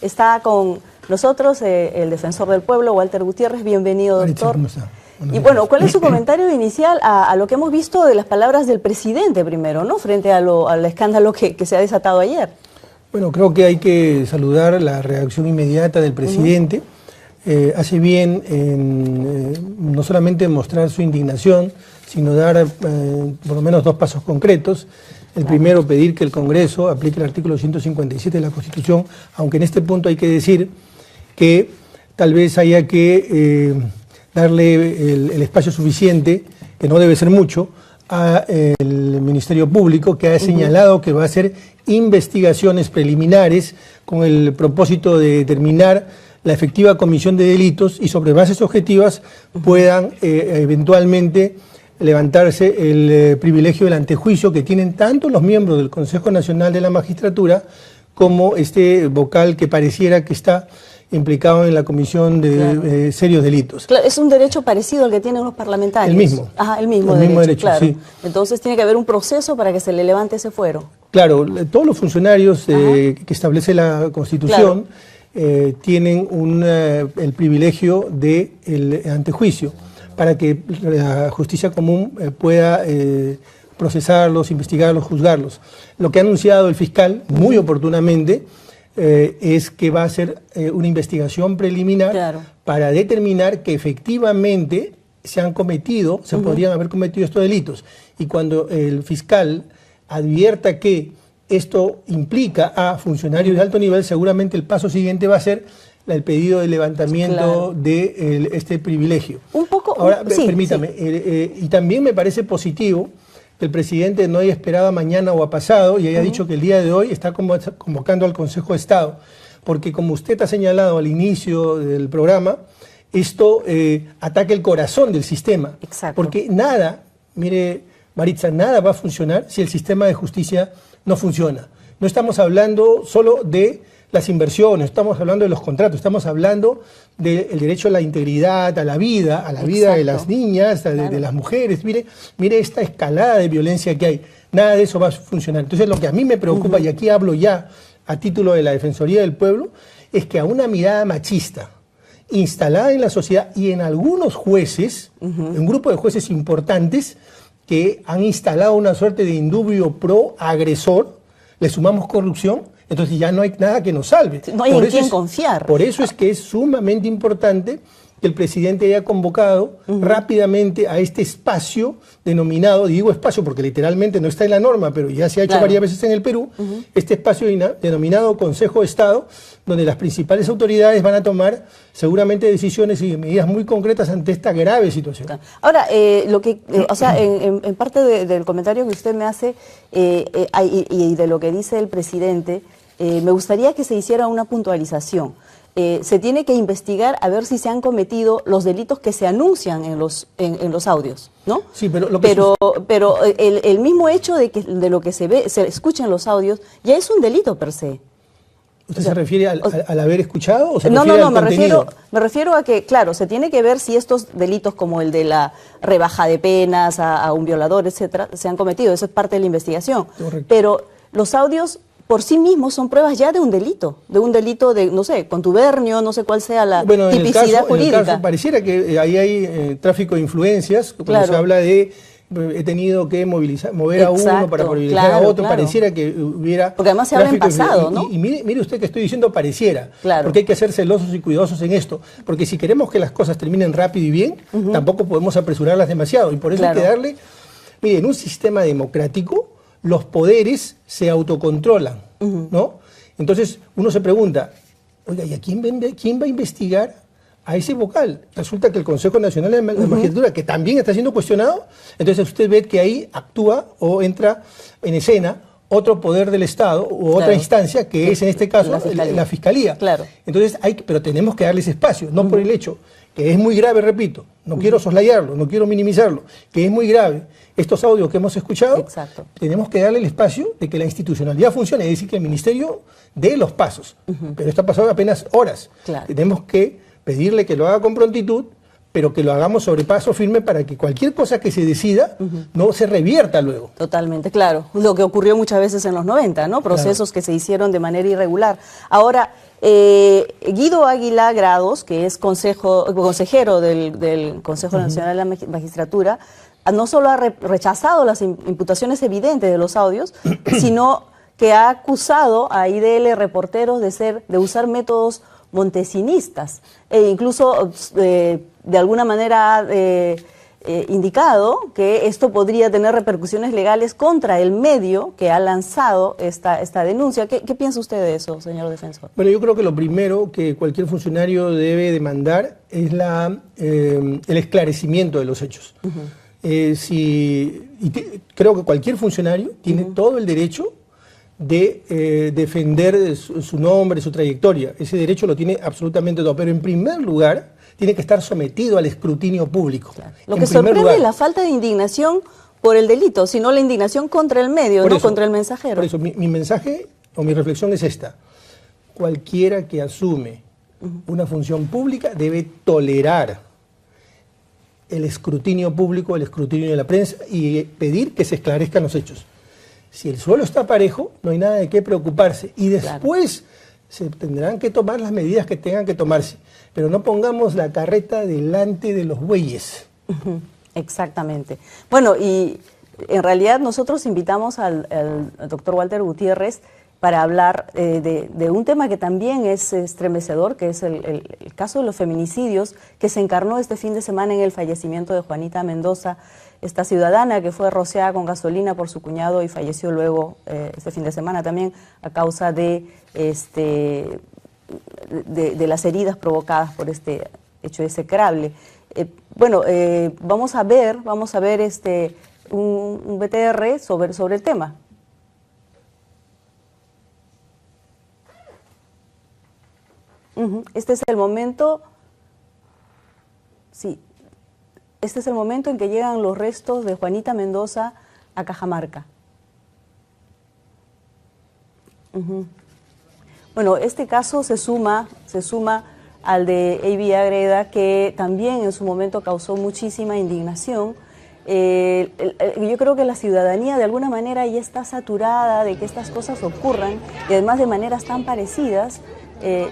Está con nosotros el defensor del pueblo, Walter Gutiérrez. Bienvenido, doctor. ¿Cómo está? Y bueno, ¿cuál es su comentario inicial a lo que hemos visto de las palabras del presidente primero, ¿no? Frente al escándalo que se ha desatado ayer? Bueno, creo que hay que saludar la reacción inmediata del presidente. Hace bien en no solamente mostrar su indignación, sino dar por lo menos dos pasos concretos. El primero, pedir que el Congreso aplique el artículo 157 de la Constitución, aunque en este punto hay que decir que tal vez haya que darle el espacio suficiente, que no debe ser mucho, al Ministerio Público, que ha señalado que va a hacer investigaciones preliminares con el propósito de determinar la efectiva comisión de delitos y sobre bases objetivas puedan eventualmente levantarse el privilegio del antejuicio que tienen tanto los miembros del Consejo Nacional de la Magistratura como este vocal que pareciera que está implicado en la comisión de serios delitos. Claro, es un derecho parecido al que tienen los parlamentarios. El mismo. Ajá, el mismo derecho, claro. Sí. Entonces tiene que haber un proceso para que se le levante ese fuero. Claro, todos los funcionarios que establece la Constitución tienen el privilegio del antejuicio para que la justicia común pueda procesarlos, investigarlos, juzgarlos. Lo que ha anunciado el fiscal, muy oportunamente, es que va a hacer una investigación preliminar para determinar que efectivamente se han cometido, se podrían haber cometido estos delitos. Y cuando el fiscal advierta que esto implica a funcionarios de alto nivel, seguramente el paso siguiente va a ser el pedido de levantamiento de este privilegio. Un poco. Ahora, permítame, y también me parece positivo que el presidente no haya esperado a mañana o a pasado y haya dicho que el día de hoy está convocando al Consejo de Estado, porque como usted ha señalado al inicio del programa, esto ataca el corazón del sistema. Exacto. Porque nada, mire, Maritza, nada va a funcionar si el sistema de justicia no funciona. No estamos hablando solo de las inversiones, estamos hablando de los contratos, estamos hablando del derecho a la integridad, a la vida de las niñas, de las mujeres. Mire esta escalada de violencia que hay. Nada de eso va a funcionar. Entonces lo que a mí me preocupa, y aquí hablo ya a título de la Defensoría del Pueblo, es que a una mirada machista instalada en la sociedad y en algunos jueces, un grupo de jueces importantes que han instalado una suerte de indubio pro-agresor, le sumamos corrupción, entonces ya no hay nada que nos salve. No hay en quién confiar. Por eso es que es sumamente importante que el presidente haya convocado rápidamente a este espacio denominado, digo espacio porque literalmente no está en la norma, pero ya se ha hecho varias veces en el Perú, este espacio denominado Consejo de Estado, donde las principales autoridades van a tomar seguramente decisiones y medidas muy concretas ante esta grave situación. Ahora, en parte del comentario que usted me hace y de lo que dice el presidente, me gustaría que se hiciera una puntualización. Se tiene que investigar a ver si se han cometido los delitos que se anuncian en los audios, ¿no? Sí, pero el mismo hecho de lo que se escucha en los audios ya es un delito per se. ¿Usted se refiere al haber escuchado o se refiere al contenido? Me refiero a que, claro, se tiene que ver si estos delitos como el de la rebaja de penas a un violador, etcétera, se han cometido. Eso es parte de la investigación. Correcto. Pero los audios por sí mismos son pruebas ya de un delito de, no sé, contubernio, no sé cuál sea la tipicidad jurídica. En el caso, pareciera que ahí hay tráfico de influencias, cuando se habla de he tenido que mover a uno para privilegiar a otro, pareciera que hubiera... Porque además se habla en pasado, ¿no? Y mire usted que estoy diciendo pareciera, porque hay que ser celosos y cuidadosos en esto, porque si queremos que las cosas terminen rápido y bien, tampoco podemos apresurarlas demasiado, y por eso hay que darle... Mire, en un sistema democrático, los poderes se autocontrolan, ¿no? Entonces uno se pregunta, oiga, ¿y a quién va a investigar a ese vocal? Resulta que el Consejo Nacional de la Magistratura, que también está siendo cuestionado, entonces usted ve que ahí actúa o entra en escena otro poder del Estado u otra instancia, que es en este caso la Fiscalía. Entonces pero tenemos que darles espacio, no por el hecho, que es muy grave, repito, no quiero soslayarlo, no quiero minimizarlo, que es muy grave. Estos audios que hemos escuchado, tenemos que darle el espacio de que la institucionalidad funcione, es decir, que el Ministerio dé los pasos. Pero esto ha pasado apenas horas. Tenemos que pedirle que lo haga con prontitud, pero que lo hagamos sobre paso firme para que cualquier cosa que se decida no se revierta luego. Totalmente, claro. Lo que ocurrió muchas veces en los 90, ¿no? Procesos que se hicieron de manera irregular. Ahora, Guido Águila Grados, que es consejero del Consejo Nacional de la Magistratura, no solo ha rechazado las imputaciones evidentes de los audios, sino que ha acusado a IDL Reporteros de usar métodos montesinistas, e incluso de alguna manera indicado que esto podría tener repercusiones legales contra el medio que ha lanzado esta denuncia. ¿Qué piensa usted de eso, señor defensor? Bueno, yo creo que lo primero que cualquier funcionario debe demandar es el esclarecimiento de los hechos. Creo que cualquier funcionario tiene todo el derecho de defender su nombre, su trayectoria. Ese derecho lo tiene absolutamente todo, pero en primer lugar tiene que estar sometido al escrutinio público. Claro. Lo que sorprende es la falta de indignación por el delito, sino la indignación contra el medio, no contra el mensajero. Por eso mi mensaje o mi reflexión es esta: cualquiera que asume una función pública debe tolerar el escrutinio público, el escrutinio de la prensa y pedir que se esclarezcan los hechos. Si el suelo está parejo, no hay nada de qué preocuparse. Y después se tendrán que tomar las medidas que tengan que tomarse. Pero no pongamos la carreta delante de los bueyes. Exactamente. Bueno, y en realidad nosotros invitamos al doctor Walter Gutiérrez para hablar de un tema que también es estremecedor, que es el caso de los feminicidios, que se encarnó este fin de semana en el fallecimiento de Juanita Mendoza, esta ciudadana que fue rociada con gasolina por su cuñado y falleció luego este fin de semana también a causa de las heridas provocadas por este hecho execrable. Vamos a ver un BTR sobre el tema. Este es el momento, sí, este es el momento en que llegan los restos de Juanita Mendoza a Cajamarca. Bueno, este caso se suma al de A.B. Agreda, que también en su momento causó muchísima indignación. Yo creo que la ciudadanía de alguna manera ya está saturada de que estas cosas ocurran, y además de maneras tan parecidas,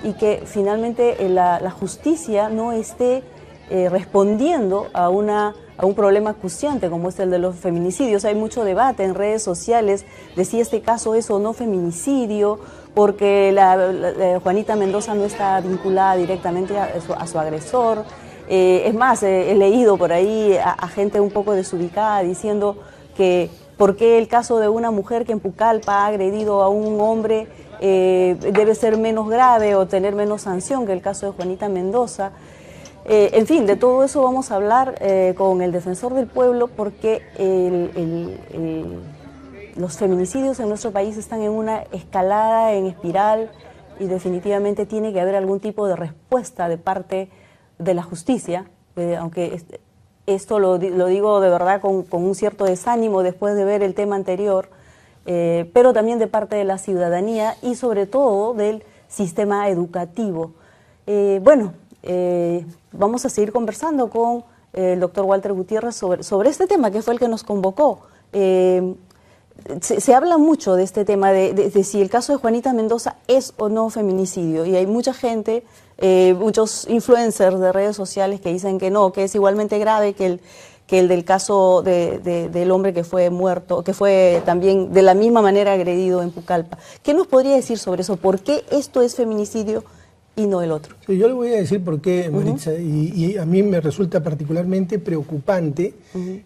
y que finalmente la justicia no esté respondiendo a un problema acuciante como es el de los feminicidios. Hay mucho debate en redes sociales de si este caso es o no feminicidio, porque Juanita Mendoza no está vinculada directamente a su agresor. Es más, he leído por ahí a gente un poco desubicada diciendo que por qué el caso de una mujer que en Pucallpa ha agredido a un hombre debe ser menos grave o tener menos sanción que el caso de Juanita Mendoza. En fin, de todo eso vamos a hablar con el defensor del pueblo, porque los feminicidios en nuestro país están en una escalada, en espiral, y definitivamente tiene que haber algún tipo de respuesta de parte de la justicia, aunque esto lo digo de verdad con un cierto desánimo después de ver el tema anterior, pero también de parte de la ciudadanía y sobre todo del sistema educativo. Vamos a seguir conversando con el doctor Walter Gutiérrez sobre este tema, que fue el que nos convocó. Se habla mucho de este tema, de si el caso de Juanita Mendoza es o no feminicidio, y hay mucha gente, muchos influencers de redes sociales que dicen que no, que es igualmente grave que el del caso del hombre que fue muerto, que fue también de la misma manera agredido en Pucallpa. ¿Qué nos podría decir sobre eso? ¿Por qué esto es feminicidio y no el otro? Sí, yo le voy a decir por qué, Maritza, y a mí me resulta particularmente preocupante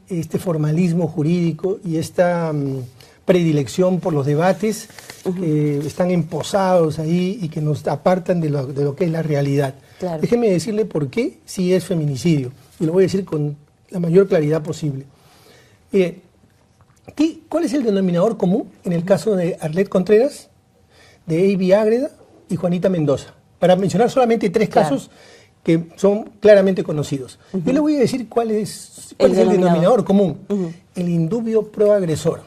este formalismo jurídico y esta predilección por los debates que están emposados ahí y que nos apartan de lo que es la realidad. Claro. Déjeme decirle por qué sí es feminicidio, y lo voy a decir con la mayor claridad posible. Mire, ¿cuál es el denominador común en el caso de Arlet Contreras, de A.B. Agreda y Juanita Mendoza? Para mencionar solamente tres casos que son claramente conocidos. Yo le voy a decir cuál es el denominador común. El indubio pro agresor.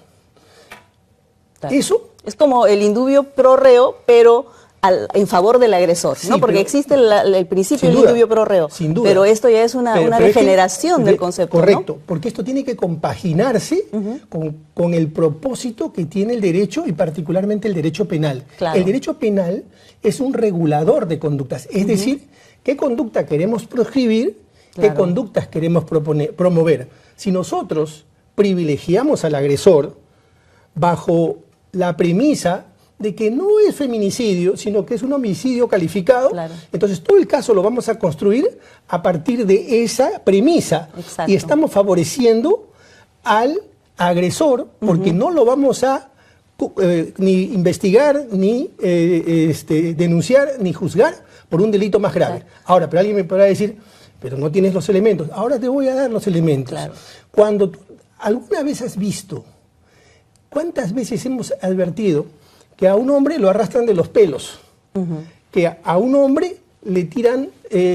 Claro. Eso es como el indubio pro reo, pero en favor del agresor, sí, ¿no? Porque existe el principio del indubio pro reo. Sin duda. Pero esto ya es una degeneración del concepto, correcto, ¿no? porque esto tiene que compaginarse con el propósito que tiene el derecho y particularmente el derecho penal. Claro. El derecho penal es un regulador de conductas, es decir, qué conducta queremos proscribir, qué conductas queremos promover. Si nosotros privilegiamos al agresor bajo la premisa de que no es feminicidio, sino que es un homicidio calificado, entonces todo el caso lo vamos a construir a partir de esa premisa. Exacto. Y estamos favoreciendo al agresor porque no lo vamos a ni investigar, ni denunciar, ni juzgar por un delito más grave. Ahora, pero alguien me podrá decir, pero no tienes los elementos. Ahora te voy a dar los elementos. Cuando tú alguna vez has visto, ¿cuántas veces hemos advertido que a un hombre lo arrastran de los pelos, que a un hombre le tiran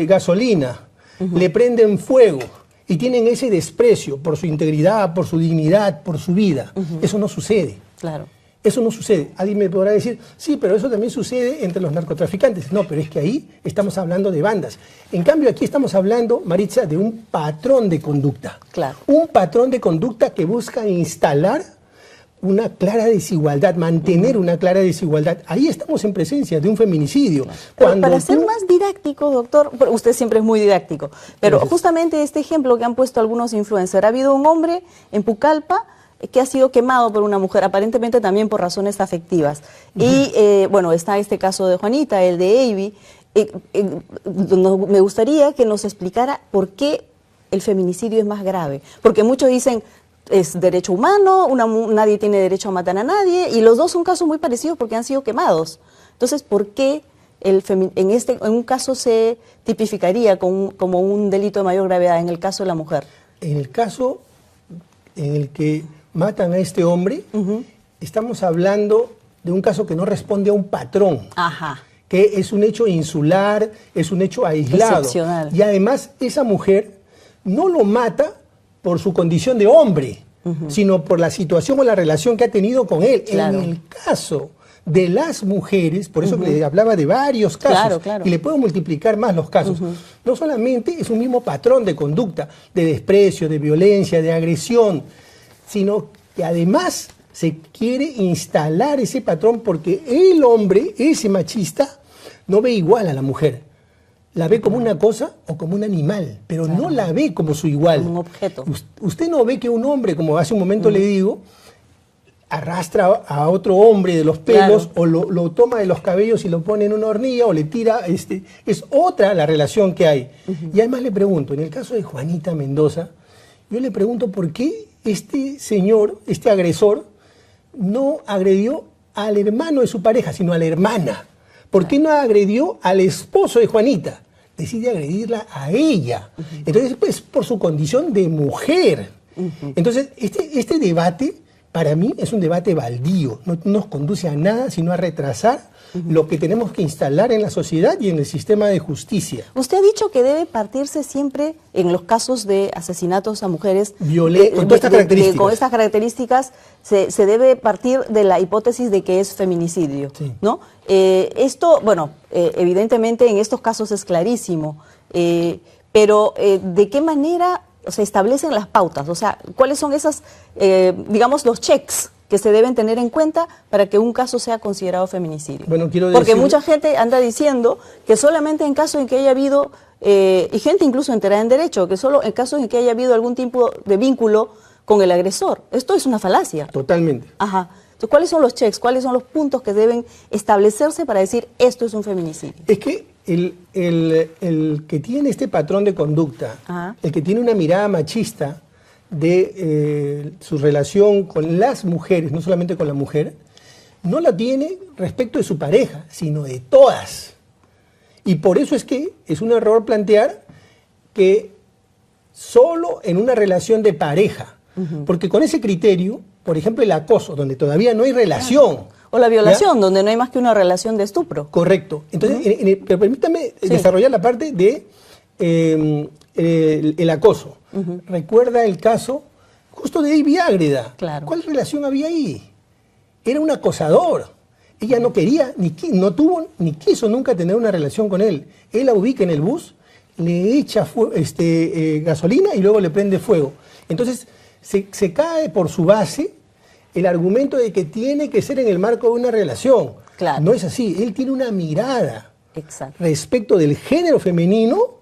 gasolina, le prenden fuego y tienen ese desprecio por su integridad, por su dignidad, por su vida? Eso no sucede. Claro. Eso no sucede. Alguien me podrá decir, sí, pero eso también sucede entre los narcotraficantes. No, pero es que ahí estamos hablando de bandas. En cambio, aquí estamos hablando, Maritza, de un patrón de conducta. Claro. Un patrón de conducta que busca instalar una clara desigualdad, mantener una clara desigualdad. Ahí estamos en presencia de un feminicidio. Para ser más didáctico, doctor, usted siempre es muy didáctico, pero justamente este ejemplo que han puesto algunos influencers, ha habido un hombre en Pucallpa que ha sido quemado por una mujer, aparentemente también por razones afectivas. Y bueno, está este caso de Juanita, el de Avi. Me gustaría que nos explicara por qué el feminicidio es más grave, porque muchos dicen es derecho humano, nadie tiene derecho a matar a nadie, y los dos son casos muy parecidos porque han sido quemados. Entonces, ¿por qué en un caso se tipificaría como un delito de mayor gravedad, en el caso de la mujer? En el caso en el que matan a este hombre, estamos hablando de un caso que no responde a un patrón, que es un hecho insular, es un hecho aislado. Excepcional. Y además esa mujer no lo mata por su condición de hombre, sino por la situación o la relación que ha tenido con él. Claro. En el caso de las mujeres, por eso que le hablaba de varios casos, y le puedo multiplicar más los casos, no solamente es un mismo patrón de conducta, de desprecio, de violencia, de agresión, sino que además se quiere instalar ese patrón porque el hombre, ese machista, no ve igual a la mujer. La ve como una cosa o como un animal, pero no la ve como su igual. Como un objeto. Usted no ve que un hombre, como hace un momento le digo, arrastra a otro hombre de los pelos o lo toma de los cabellos y lo pone en una hornilla o le tira. Es otra la relación que hay. Y además le pregunto, en el caso de Juanita Mendoza, yo le pregunto por qué este señor, este agresor, no agredió al hermano de su pareja, sino a la hermana. ¿Por qué no agredió al esposo de Juanita? Decide agredirla a ella. Entonces, pues, por su condición de mujer. Entonces, este debate, para mí, es un debate baldío. No nos conduce a nada, sino a retrasar lo que tenemos que instalar en la sociedad y en el sistema de justicia. Usted ha dicho que debe partirse siempre, en los casos de asesinatos a mujeres, con todas estas características. Con estas características, se debe partir de la hipótesis de que es feminicidio, ¿no? Esto, bueno, evidentemente en estos casos es clarísimo, pero ¿de qué manera se establecen las pautas? O sea, ¿cuáles son esas, digamos, los checks que se deben tener en cuenta para que un caso sea considerado feminicidio? Bueno, porque mucha gente anda diciendo que solamente en caso en que haya habido, y gente incluso enterada en derecho, que solo en casos en que haya habido algún tipo de vínculo con el agresor. Esto es una falacia. Totalmente. Ajá. Entonces, ¿cuáles son los checks? ¿Cuáles son los puntos que deben establecerse para decir esto es un feminicidio? Es que el que tiene este patrón de conducta, el que tiene una mirada machista de su relación con las mujeres, no solamente con la mujer, no la tiene respecto de su pareja, sino de todas. Y por eso es que es un error plantear que solo en una relación de pareja, porque con ese criterio, por ejemplo, el acoso, donde todavía no hay relación. O la violación, donde no hay más que una relación de estupro. Correcto. Entonces, pero permítame desarrollar la parte de el acoso. Recuerda el caso justo de Avi Ágreda. Claro. ¿Cuál relación había ahí? Era un acosador. ella no quería, no tuvo, ni quiso nunca tener una relación con él. Él la ubica en el bus, le echa gasolina y luego le prende fuego. Entonces se cae por su base el argumento de que tiene que ser en el marco de una relación. Claro. No es así. Él tiene una mirada Exacto. respecto del género femenino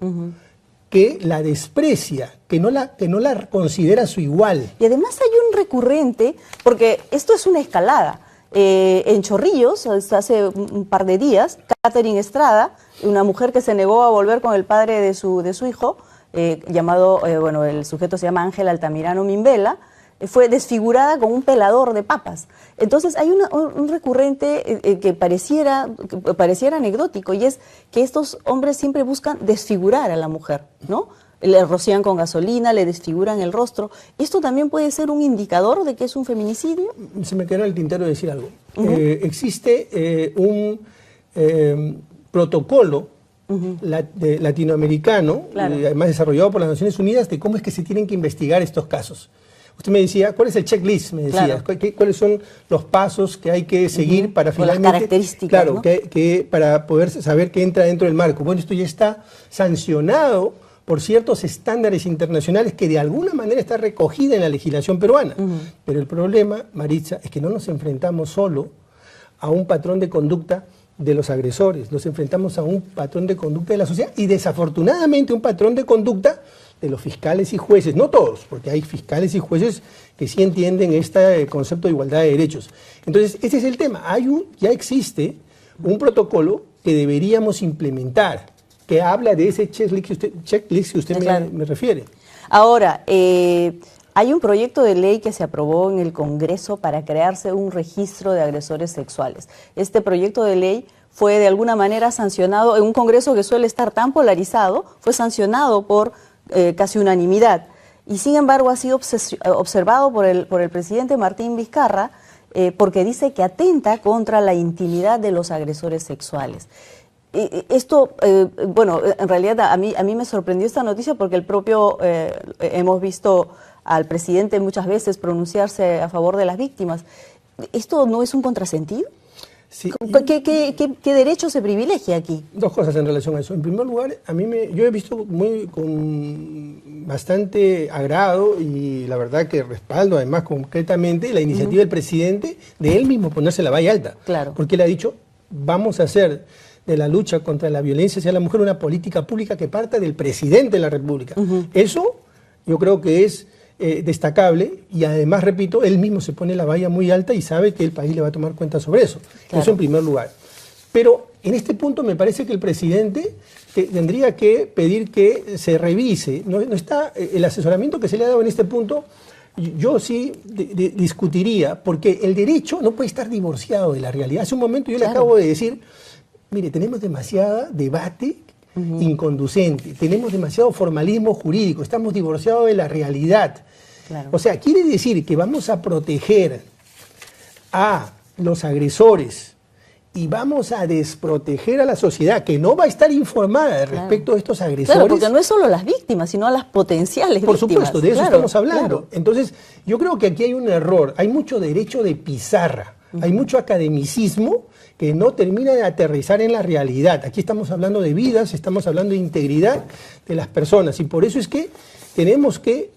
que la desprecia, que no la considera su igual. Y además hay un recurrente, porque esto es una escalada. En Chorrillos, hace un par de días, Catherine Estrada, una mujer que se negó a volver con el padre de su hijo, el sujeto se llama Ángel Altamirano Mimbela, fue desfigurada con un pelador de papas. Entonces hay un recurrente que pareciera anecdótico, y es que estos hombres siempre buscan desfigurar a la mujer, ¿no? Le rocian con gasolina, le desfiguran el rostro. ¿Esto también puede ser un indicador de que es un feminicidio? Se me quedó en el tintero decir algo. Existe un protocolo latinoamericano, claro, además desarrollado por las Naciones Unidas, de cómo es que se tienen que investigar estos casos. Usted me decía, ¿cuál es el checklist? Me decía, claro, ¿cuáles son los pasos que hay que seguir para finalmente... las características, claro, ¿no? Para poder saber qué entra dentro del marco. Bueno, esto ya está sancionado por ciertos estándares internacionales que de alguna manera está recogida en la legislación peruana. Pero el problema, Maritza, es que no nos enfrentamos solo a un patrón de conducta de los agresores, nos enfrentamos a un patrón de conducta de la sociedad y desafortunadamente un patrón de conducta de los fiscales y jueces, no todos, porque hay fiscales y jueces que sí entienden este concepto de igualdad de derechos. Entonces, ese es el tema. Ya existe un protocolo que deberíamos implementar, que habla de ese checklist que usted claro, me refiere. Ahora, hay un proyecto de ley que se aprobó en el Congreso para crearse un registro de agresores sexuales. Este proyecto de ley fue de alguna manera sancionado en un Congreso que suele estar tan polarizado, fue sancionado por casi unanimidad, y sin embargo ha sido observado por el presidente Martín Vizcarra porque dice que atenta contra la intimidad de los agresores sexuales. Esto, en realidad a mí me sorprendió esta noticia porque hemos visto al presidente muchas veces pronunciarse a favor de las víctimas. ¿Esto no es un contrasentido? Sí. ¿Qué derecho se privilegia aquí? Dos cosas en relación a eso. En primer lugar, yo he visto con bastante agrado y la verdad que respaldo además concretamente la iniciativa del presidente de él mismo ponerse la valla alta. Claro. Porque él ha dicho, vamos a hacer de la lucha contra la violencia hacia la mujer una política pública que parta del presidente de la República. Eso yo creo que es destacable y además, repito, él mismo se pone la valla muy alta y sabe que el país le va a tomar cuenta sobre eso. Claro. Eso en primer lugar. Pero en este punto me parece que el presidente tendría que pedir que se revise. No está el asesoramiento que se le ha dado en este punto. Yo sí discutiría, porque el derecho no puede estar divorciado de la realidad. Hace un momento yo le acabo de decir, mire, tenemos demasiado debate inconducente, tenemos demasiado formalismo jurídico, estamos divorciados de la realidad. Claro. O sea, quiere decir que vamos a proteger a los agresores y vamos a desproteger a la sociedad que no va a estar informada respecto a estos agresores. Claro, porque no es solo las víctimas, sino a las potenciales Por víctimas. Supuesto, de eso estamos hablando. Entonces, yo creo que aquí hay un error, hay mucho derecho de pizarra, hay mucho academicismo que no termina de aterrizar en la realidad. Aquí estamos hablando de vidas, estamos hablando de integridad de las personas y por eso es que tenemos que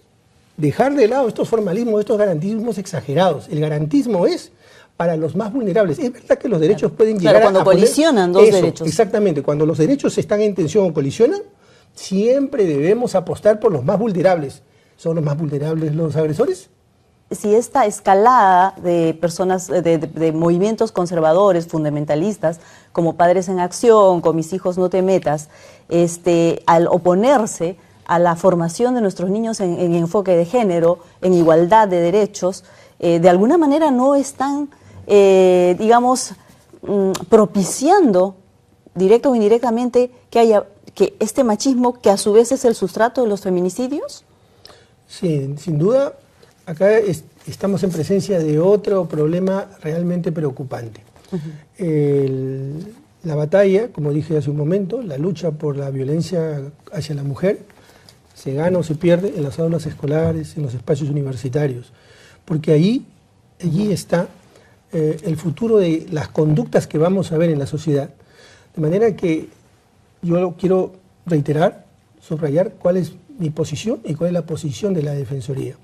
dejar de lado estos formalismos, estos garantismos exagerados. El garantismo es para los más vulnerables. Es verdad que los derechos pueden llegar cuando colisionan dos derechos. Exactamente, cuando los derechos están en tensión o colisionan, siempre debemos apostar por los más vulnerables. ¿Son los más vulnerables los agresores? Si esta escalada de personas, de movimientos conservadores, fundamentalistas, como Padres en Acción, con Mis hijos no te metas, al oponerse a la formación de nuestros niños en enfoque de género, en igualdad de derechos, de alguna manera no están, propiciando, directo o indirectamente, que este machismo, que a su vez es el sustrato de los feminicidios. Sí, sin duda. Acá estamos en presencia de otro problema realmente preocupante. La batalla, como dije hace un momento, la lucha por la violencia hacia la mujer, se gana o se pierde en las aulas escolares, en los espacios universitarios, porque allí está el futuro de las conductas que vamos a ver en la sociedad. De manera que yo quiero reiterar, subrayar cuál es mi posición y cuál es la posición de la Defensoría.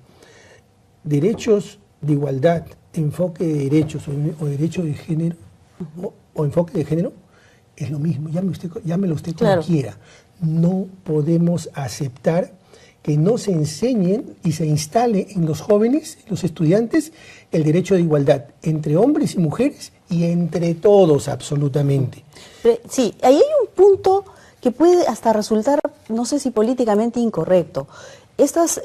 Derechos de igualdad, enfoque de derechos o derecho de género o enfoque de género es lo mismo, llámelo usted como quiera. No podemos aceptar que no se enseñen y se instale en los jóvenes, en los estudiantes, el derecho de igualdad entre hombres y mujeres y entre todos absolutamente. Sí, ahí hay un punto que puede hasta resultar, no sé si políticamente incorrecto. Estos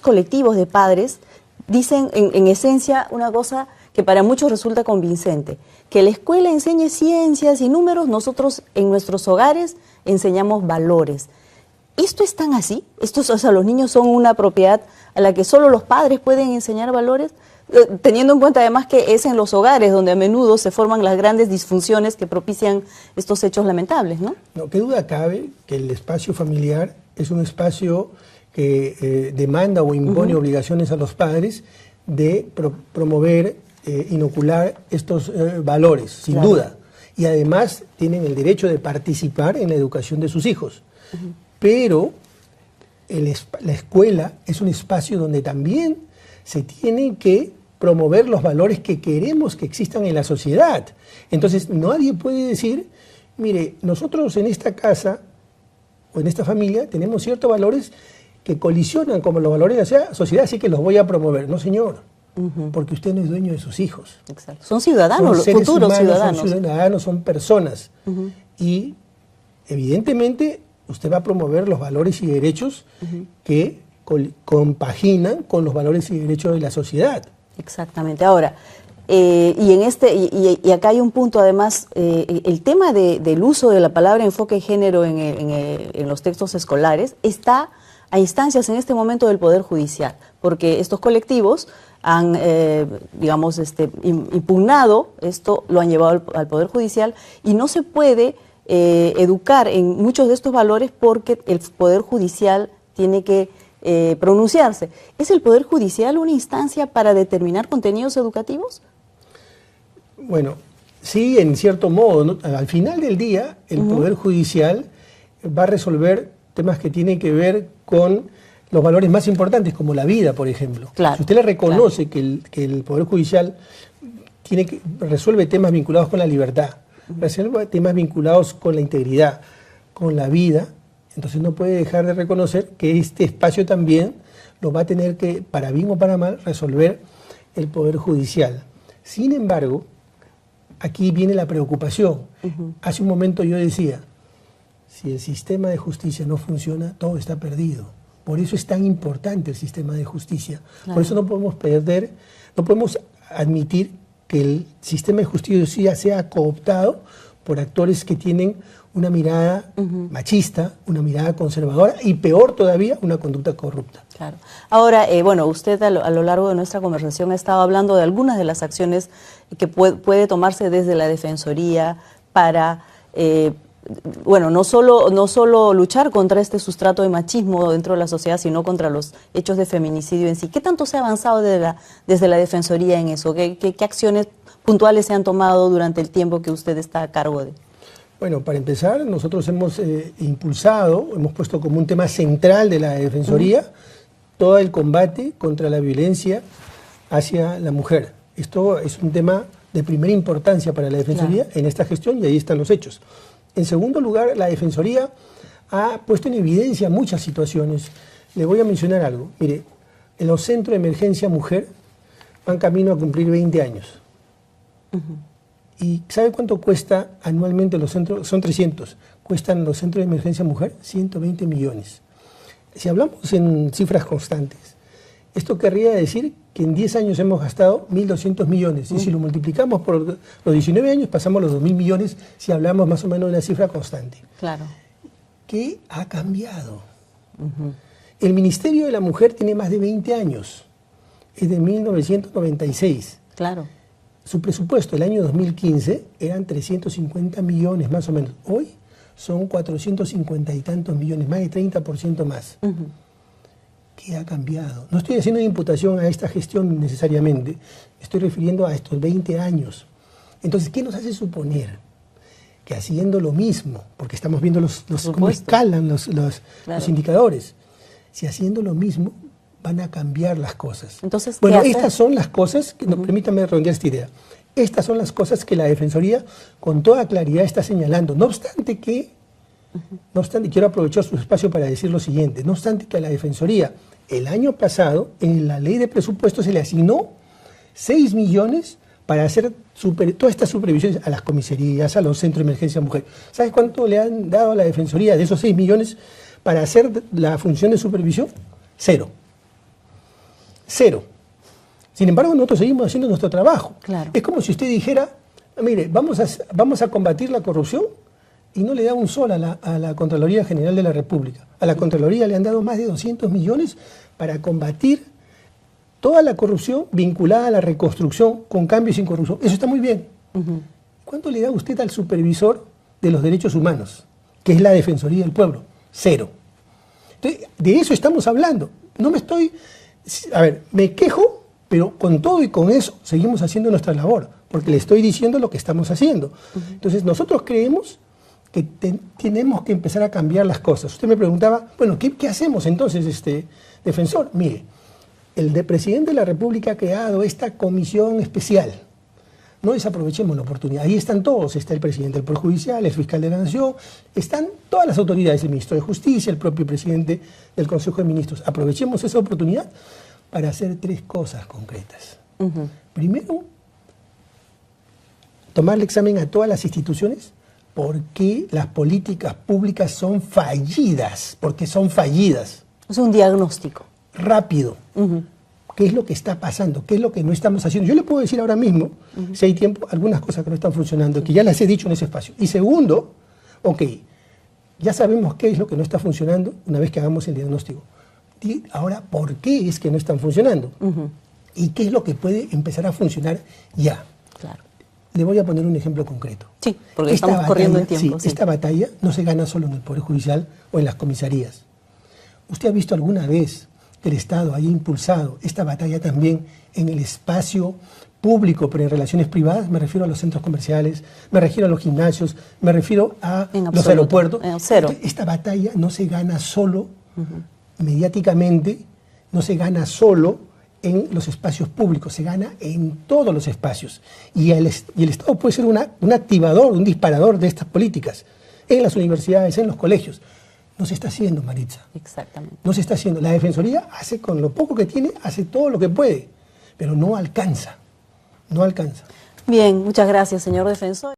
colectivos de padres dicen en esencia una cosa que para muchos resulta convincente, que la escuela enseñe ciencias y números, nosotros en nuestros hogares enseñamos valores. ¿Esto es tan así? O sea, ¿los niños son una propiedad a la que solo los padres pueden enseñar valores? Teniendo en cuenta además que es en los hogares donde a menudo se forman las grandes disfunciones que propician estos hechos lamentables, ¿no? No, qué duda cabe que el espacio familiar es un espacio que demanda o impone obligaciones a los padres de promover, inocular estos valores, sin duda. Y además tienen el derecho de participar en la educación de sus hijos. Pero la escuela es un espacio donde también se tienen que promover los valores que queremos que existan en la sociedad. Entonces nadie puede decir, mire, nosotros en esta casa o en esta familia tenemos ciertos valores que colisionan con los valores de la sociedad, así que los voy a promover. No, señor, porque usted no es dueño de sus hijos. Exacto. Son ciudadanos, los futuros ciudadanos. Son ciudadanos, son personas. Y evidentemente usted va a promover los valores y derechos que compaginan con los valores y derechos de la sociedad. Exactamente. Ahora, y acá hay un punto además, el tema del uso de la palabra enfoque de género en los textos escolares está a instancias en este momento del Poder Judicial, porque estos colectivos han, digamos, impugnado esto, lo han llevado al Poder Judicial y no se puede educar en muchos de estos valores porque el Poder Judicial tiene que pronunciarse. ¿Es el Poder Judicial una instancia para determinar contenidos educativos? Bueno, sí, en cierto modo, ¿no? Al final del día, el Poder Judicial va a resolver temas que tienen que ver con los valores más importantes, como la vida, por ejemplo. Si usted le reconoce que el Poder Judicial resuelve temas vinculados con la libertad, resuelve temas vinculados con la integridad, con la vida, entonces no puede dejar de reconocer que este espacio también lo va a tener que, para bien o para mal, resolver el Poder Judicial. Sin embargo, aquí viene la preocupación. Hace un momento yo decía, si el sistema de justicia no funciona, todo está perdido. Por eso es tan importante el sistema de justicia. Por eso no podemos no podemos admitir que el sistema de justicia sea cooptado por actores que tienen una mirada machista, una mirada conservadora y peor todavía, una conducta corrupta. Claro. Ahora, bueno, usted a lo largo de nuestra conversación ha estado hablando de algunas de las acciones que puede tomarse desde la Defensoría para, bueno, no solo luchar contra este sustrato de machismo dentro de la sociedad, sino contra los hechos de feminicidio en sí. ¿Qué tanto se ha avanzado desde la Defensoría en eso? ¿Qué acciones puntuales se han tomado durante el tiempo que usted está a cargo de? Bueno, para empezar, nosotros hemos impulsado, hemos puesto como un tema central de la Defensoría todo el combate contra la violencia hacia la mujer. Esto es un tema de primera importancia para la Defensoría en esta gestión y ahí están los hechos. En segundo lugar, la Defensoría ha puesto en evidencia muchas situaciones. Le voy a mencionar algo. Mire, en los centros de emergencia mujer van camino a cumplir 20 años. ¿Y sabe cuánto cuesta anualmente los centros? Son 300. Cuestan los centros de emergencia mujer 120 millones. Si hablamos en cifras constantes, esto querría decir que en 10 años hemos gastado 1.200 millones. Y si lo multiplicamos por los 19 años, pasamos los 2.000 millones si hablamos más o menos de una cifra constante. Claro. ¿Qué ha cambiado? El Ministerio de la Mujer tiene más de 20 años. Es de 1996. Claro. Su presupuesto el año 2015 eran 350 millones más o menos. Hoy son 450 y tantos millones, más de 30% más. ¿Qué ¿Qué ha cambiado? No estoy haciendo imputación a esta gestión necesariamente, me estoy refiriendo a estos 20 años. Entonces, ¿qué nos hace suponer? Que haciendo lo mismo, porque estamos viendo cómo escalan los indicadores, si haciendo lo mismo van a cambiar las cosas. Entonces, bueno, estas son las cosas, permítame redondear esta idea, estas son las cosas que la Defensoría con toda claridad está señalando. No obstante, quiero aprovechar su espacio para decir lo siguiente, no obstante que a la Defensoría el año pasado en la ley de presupuesto se le asignó 6 millones para hacer todas estas supervisiones a las comisarías, a los centros de emergencia mujer. ¿Sabes cuánto le han dado a la Defensoría de esos 6 millones para hacer la función de supervisión? 0. 0. Sin embargo, nosotros seguimos haciendo nuestro trabajo. Claro. Es como si usted dijera, mire, vamos a combatir la corrupción y no le da un sol a la Contraloría General de la República. A la Contraloría le han dado más de 200 millones para combatir toda la corrupción vinculada a la reconstrucción con cambio y sin corrupción. Eso está muy bien. ¿Cuánto le da usted al supervisor de los derechos humanos, que es la Defensoría del Pueblo? 0. Entonces, de eso estamos hablando. No me estoy... A ver, me quejo, pero con todo y con eso seguimos haciendo nuestra labor, porque le estoy diciendo lo que estamos haciendo. Entonces, nosotros creemos que tenemos que empezar a cambiar las cosas. Usted me preguntaba, bueno, ¿qué hacemos entonces, defensor? Mire, el presidente de la República ha creado esta comisión especial. No desaprovechemos la oportunidad. Ahí están todos. Está el presidente del Poder Judicial, el fiscal de la Nación, están todas las autoridades, el ministro de Justicia, el propio presidente del Consejo de Ministros. Aprovechemos esa oportunidad para hacer 3 cosas concretas. Primero, tomar el examen a todas las instituciones porque las políticas públicas son fallidas, porque son fallidas. Es un diagnóstico. Rápido. ¿Qué es lo que está pasando? ¿Qué es lo que no estamos haciendo? Yo le puedo decir ahora mismo, si hay tiempo, algunas cosas que no están funcionando, que ya las he dicho en ese espacio. Y segundo, ya sabemos qué es lo que no está funcionando una vez que hagamos el diagnóstico. Y ahora, ¿por qué es que no están funcionando? ¿Y qué es lo que puede empezar a funcionar ya? Claro. Le voy a poner un ejemplo concreto. Sí, porque estamos corriendo en tiempo. Sí. Esta batalla no se gana solo en el Poder Judicial o en las comisarías. ¿Usted ha visto alguna vez que el Estado haya impulsado esta batalla también en el espacio público, pero en relaciones privadas? Me refiero a los centros comerciales, me refiero a los gimnasios, me refiero a los aeropuertos. Cero. Esta batalla no se gana solo mediáticamente, no se gana solo en los espacios públicos, se gana en todos los espacios. Y el Estado puede ser un activador, un disparador de estas políticas, en las universidades, en los colegios. No se está haciendo, Maritza. Exactamente. No se está haciendo. La Defensoría hace, con lo poco que tiene, hace todo lo que puede, pero no alcanza. No alcanza. Bien, muchas gracias, señor defensor.